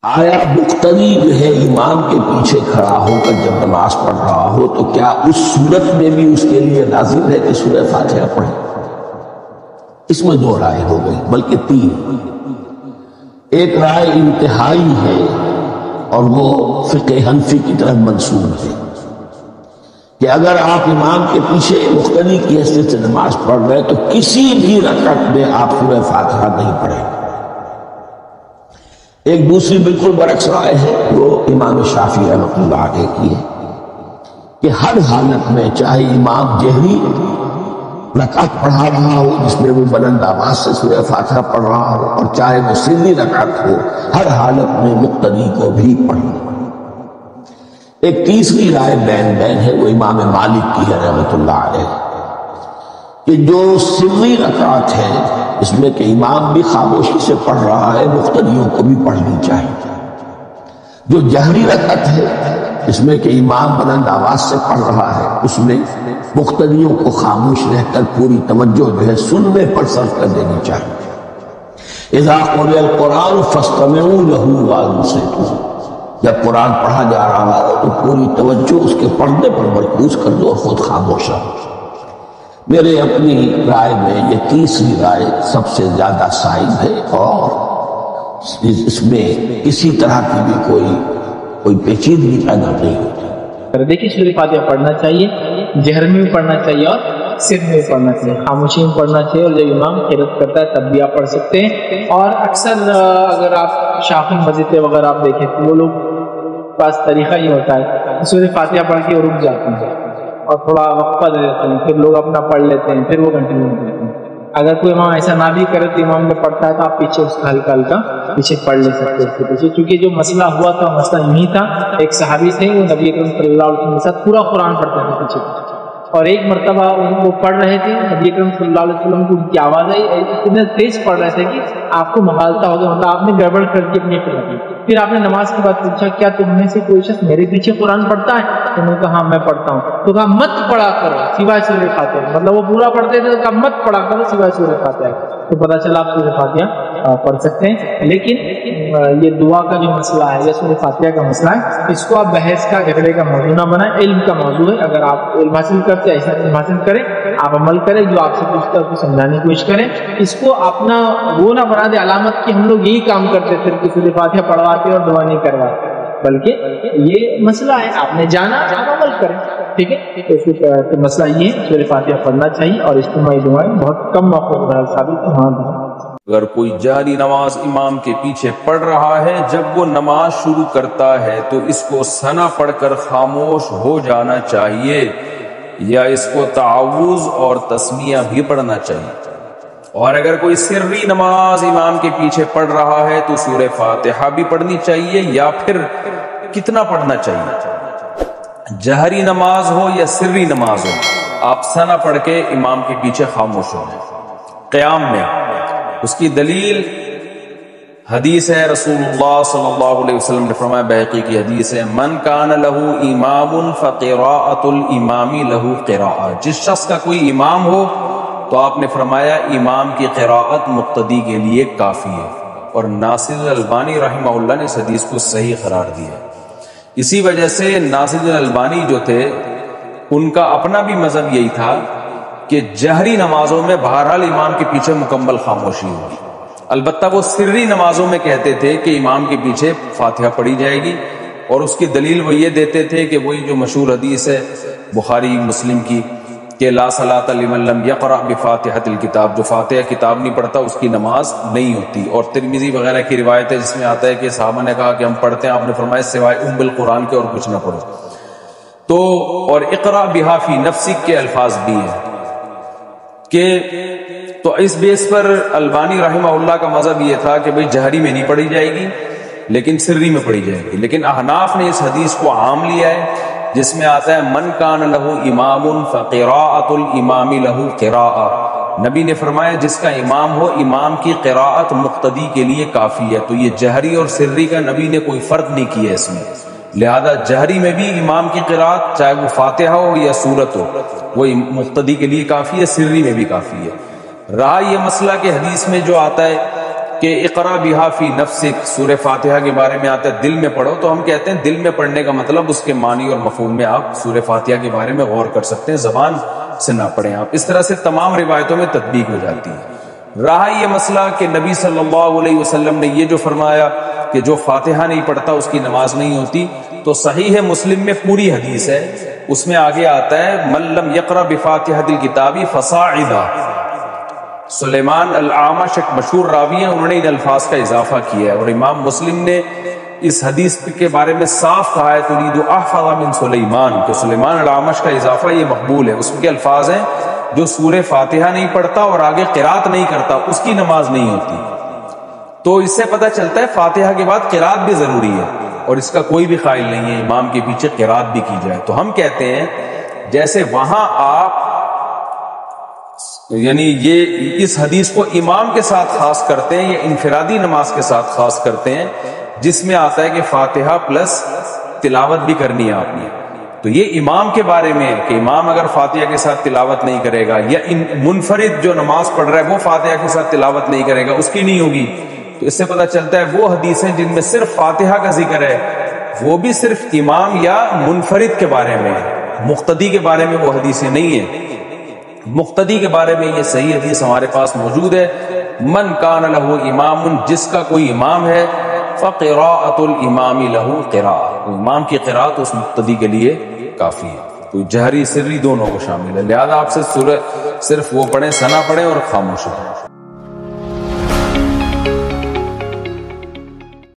آیا مقتدی جو ہے امام کے پیچھے کھڑا ہو کر جب نماز پڑھ رہا ہو تو کیا اس صورت میں بھی اس کے لیے لازم ہے کہ سورہ فاتحہ پڑھے؟ اس میں دو رائے ہو گئی، بلکہ تین۔ ایک رائے انتہائی ہے اور وہ فقہ حنفی کی طرف منسوب ہے کہ اگر آپ امام کے پیچھے مقتدی کی حیثیت سے نماز پڑھ رہے تو کسی بھی رکعت میں آپ سورہ فاتحہ نہیں پڑھیں۔ ایک دوسری بالکل برعکس رائے ہے، وہ امام شافعی رحمۃ اللہ علیہ کی ہے کہ ہر حالت میں چاہے امام جہری رکعت پڑھا رہا ہو جس میں وہ بلند آواز سے سورہ فاتحہ پڑھ رہا ہو اور چاہے وہ سری رکعت ہو، ہر حالت میں مقتدی کو بھی پڑھنا۔ ایک تیسری رائے بین ہے، وہ امام مالک کی ہے رحمۃ اللہ علیہ، کہ جو سری رکعت ہے اس میں کہ امام بھی خاموشی سے پڑھ رہا ہے، مقتدیوں کو بھی پڑھنی چاہیے۔ جو جہری رکعت ہے اس میں کہ امام بلند آواز سے پڑھ رہا ہے، اس میں مقتدیوں کو خاموش رہ کر پوری توجہ جو ہے سننے پر صرف کر دینی چاہیے۔ اذا قرئ القرآن فاستمعوا له وانصتوا، جب قرآن پڑھا جا رہا ہو تو پوری توجہ اس کے پڑھنے پر مرکوز کر دو اور خود خاموش رہو۔ میرے اپنی رائے میں یہ تیسری رائے سب سے زیادہ سائز ہے اور اس میں کسی طرح کی بھی کوئی پیچیدگی پیدا نہیں ہوتی۔ دیکھیے سورہ فاتحہ پڑھنا چاہیے، جہر میں بھی پڑھنا چاہیے اور سر میں بھی پڑھنا چاہیے، خاموشی میں پڑھنا چاہیے، اور جب امام قرات کرتا ہے تب بھی آپ پڑھ سکتے ہیں۔ اور اکثر اگر آپ شافعی مسجد وغیرہ آپ دیکھیں تو وہ لوگ پاس طریقہ یہ ہوتا ہے سورہ فاتحہ پڑھ کے رک جاتے ہیں اور تھوڑا وقفہ دے دیتے ہیں، پھر لوگ اپنا پڑھ لیتے ہیں، پھر وہ کنٹینیو کرتے ہیں۔ اگر کوئی امام ایسا نہ بھی کرے تو امام جب پڑھتا ہے تو آپ پیچھے اس کا ہلکا ہلکا پیچھے پڑھ لے سکتے ہیں اس کے پیچھے، کیونکہ جو مسئلہ ہوا تھا مسئلہ یہی تھا، ایک صحابی تھے وہ نبی اکرم صلی اللہ علیہ وسلم کے ساتھ پورا قرآن پڑھتے تھے پیچھے، اور ایک مرتبہ وہ پڑھ رہے تھے، نبی اکرم صلی اللہ علیہ وسلم کو ان کی آواز آئی، اتنے تیز پڑھ رہے تھے کہ آپ کو مغالطہ ہو گیا، مطلب آپ نے گڑبڑ کر کے اپنی پڑھی۔ پھر آپ نے نماز کے بعد پوچھا کیا تم میں سے کوئی شخص میرے پیچھے قرآن پڑھتا ہے؟ تو انہوں نے کہا ہاں میں پڑھتا ہوں۔ تو کہا مت پڑھا کرو سوائے سورہ فاتحہ، مطلب وہ پورا پڑھتے تھے تو کہا مت پڑھا کرو سوائے سورہ فاتحہ۔ تو پتہ چلا آپ سورہ فاتحہ پڑھ سکتے ہیں، لیکن یہ دعا کا جو مسئلہ ہے یا سورہ فاتحہ کا مسئلہ ہے اس کو آپ بحث کا جھگڑے کا موضوع نہ بنائیں، علم کا موضوع ہے۔ اگر آپ علم حاصل کرتے ہیں ایسا علم حاصل کریں، آپ عمل کریں، جو آپ سے پوچھتا ہے اس کو سمجھانے کی کوشش کریں، اس کو اپنا وہ نہ بنا دے علامت کہ ہم لوگ یہی کام کرتے پھر کہ سورہ فاتحہ پڑھواتے اور دعا نہیں کرواتے، بلکہ یہ مسئلہ ہے آپ نے جانا آپ عمل کریں، ٹھیک ہے؟ تو مسئلہ یہ ہے سورہ فاتحہ پڑھنا چاہیے، اور اجتماعی دعائیں بہت کم موقع پر ثابت ہیں۔ اگر کوئی جاری نماز امام کے پیچھے پڑھ رہا ہے، جب وہ نماز شروع کرتا ہے تو اس کو ثنا پڑھ کر خاموش ہو جانا چاہیے یا اس کو تعوذ اور تسمیہ بھی پڑھنا چاہیے؟ اور اگر کوئی سری نماز امام کے پیچھے پڑھ رہا ہے تو سورہ فاتحہ بھی پڑھنی چاہیے یا پھر کتنا پڑھنا چاہیے؟ جہری نماز ہو یا سری نماز ہو، آپ ثنا پڑھ کے امام کے پیچھے خاموش ہو جائیں۔ قیام میں اس کی دلیل حدیث ہے، رسول اللہ صلی اللہ علیہ وسلم نے فرمایا، بحقی کی حدیث ہے، من کان لہ امام فقراءۃ الامام لہ قراءۃ، جس شخص کا کوئی امام ہو تو آپ نے فرمایا امام کی قراءت مقتدی کے لیے کافی ہے، اور ناصر الالبانی رحمہ اللہ نے اس حدیث کو صحیح قرار دیا۔ اسی وجہ سے ناصر الالبانی جو تھے ان کا اپنا بھی مذہب یہی تھا کہ جہری نمازوں میں بہرحال امام کے پیچھے مکمل خاموشی ہوگی، البتہ وہ سری نمازوں میں کہتے تھے کہ امام کے پیچھے فاتحہ پڑھی جائے گی، اور اس کی دلیل وہ یہ دیتے تھے کہ وہی جو مشہور حدیث ہے بخاری مسلم کی کہ لا صلاۃ لمن لم یقرأ بفاتحۃ الکتاب، جو فاتحہ کتاب نہیں پڑھتا اس کی نماز نہیں ہوتی۔ اور ترمذی وغیرہ کی روایت ہے جس میں آتا ہے کہ صحابہ نے کہا کہ ہم پڑھتے ہیں، آپ نے فرمایا سوائے ام القرآن کے اور کچھ نہ پڑھو۔ تو اور اقرأ بہا فی نفسک کے الفاظ بھی ہیں کہ تو اس بیس پر البانی رحمہ اللہ کا مذہب یہ تھا کہ بھئی جہری میں نہیں پڑھی جائے گی لیکن سری میں پڑھی جائے گی، لیکن احناف نے اس حدیث کو عام لیا ہے جس میں آتا ہے من کان لہ امام فقراءۃ الامام لہ قراءۃ، نبی نے فرمایا جس کا امام ہو امام کی قراءت مقتدی کے لیے کافی ہے۔ تو یہ جہری اور سری کا نبی نے کوئی فرق نہیں کیا اس میں، لہذا جہری میں بھی امام کی قراءت چاہے وہ فاتحہ ہو یا سورت ہو وہ مقتدی کے لیے کافی ہے، سری میں بھی کافی ہے۔ رہا یہ مسئلہ کہ حدیث میں جو آتا ہے کہ اقرا بہا فی نفسک، سورہ فاتحہ کے بارے میں آتا ہے دل میں پڑھو، تو ہم کہتے ہیں دل میں پڑھنے کا مطلب اس کے معنی اور مفہوم میں آپ سورہ فاتحہ کے بارے میں غور کر سکتے ہیں، زبان سے نہ پڑھیں آپ۔ اس طرح سے تمام روایتوں میں تطبیق ہو جاتی ہے۔ رہا یہ مسئلہ کہ نبی صلی اللہ علیہ وسلم نے یہ جو فرمایا کہ جو فاتحہ نہیں پڑھتا اس کی نماز نہیں ہوتی، تو صحیح مسلم میں پوری حدیث ہے، اس میں آگے آتا ہے من لم یقرأ بفاتحۃ الکتاب فصاعدا۔ سلیمان الاعمش ایک مشہور راوی ہیں، انہوں نے ان الفاظ کا اضافہ کیا ہے، اور امام مسلم نے اس حدیث کے بارے میں صاف کہا ہے تريد احفظ من سلیمان، کہ سلیمان الاعمش کا اضافہ یہ مقبول ہے۔ اس کے الفاظ ہیں جو سورہ فاتحہ نہیں پڑھتا اور آگے قرات نہیں کرتا اس کی نماز نہیں ہوتی۔ تو اس سے پتہ چلتا ہے فاتحہ کے بعد قرات بھی ضروری ہے، اور اس کا کوئی بھی قائل نہیں ہے امام کے پیچھے قرات بھی کی جائے۔ تو ہم کہتے ہیں جیسے وہاں آپ یعنی یہ اس حدیث کو امام کے ساتھ خاص کرتے ہیں یا انفرادی نماز کے ساتھ خاص کرتے ہیں، جس میں آتا ہے کہ فاتحہ پلس تلاوت بھی کرنی ہے آپ نے، تو یہ امام کے بارے میں ہے کہ امام اگر فاتحہ کے ساتھ تلاوت نہیں کرے گا، یا منفرد جو نماز پڑھ رہا ہے وہ فاتحہ کے ساتھ تلاوت نہیں کرے گا، اس کی نہیں ہوگی۔ تو اس سے پتہ چلتا ہے وہ حدیثیں جن میں صرف فاتحہ کا ذکر ہے وہ بھی صرف امام یا منفرد کے بارے میں ہے، مقتدی کے بارے میں وہ حدیثیں نہیں ہیں۔ مقتدی کے بارے میں یہ صحیح حدیث ہمارے پاس موجود ہے، من کان لہ امام، جس کا کوئی امام ہے، فقراءۃ الامام لہ قراءۃ، امام کی قراءت اس مقتدی کے لیے کافی ہے۔ تو جہری سری دونوں کو شامل ہے، لہذا آپ سے صرف وہ پڑھیں، ثنا پڑھیں اور خاموش رہیں۔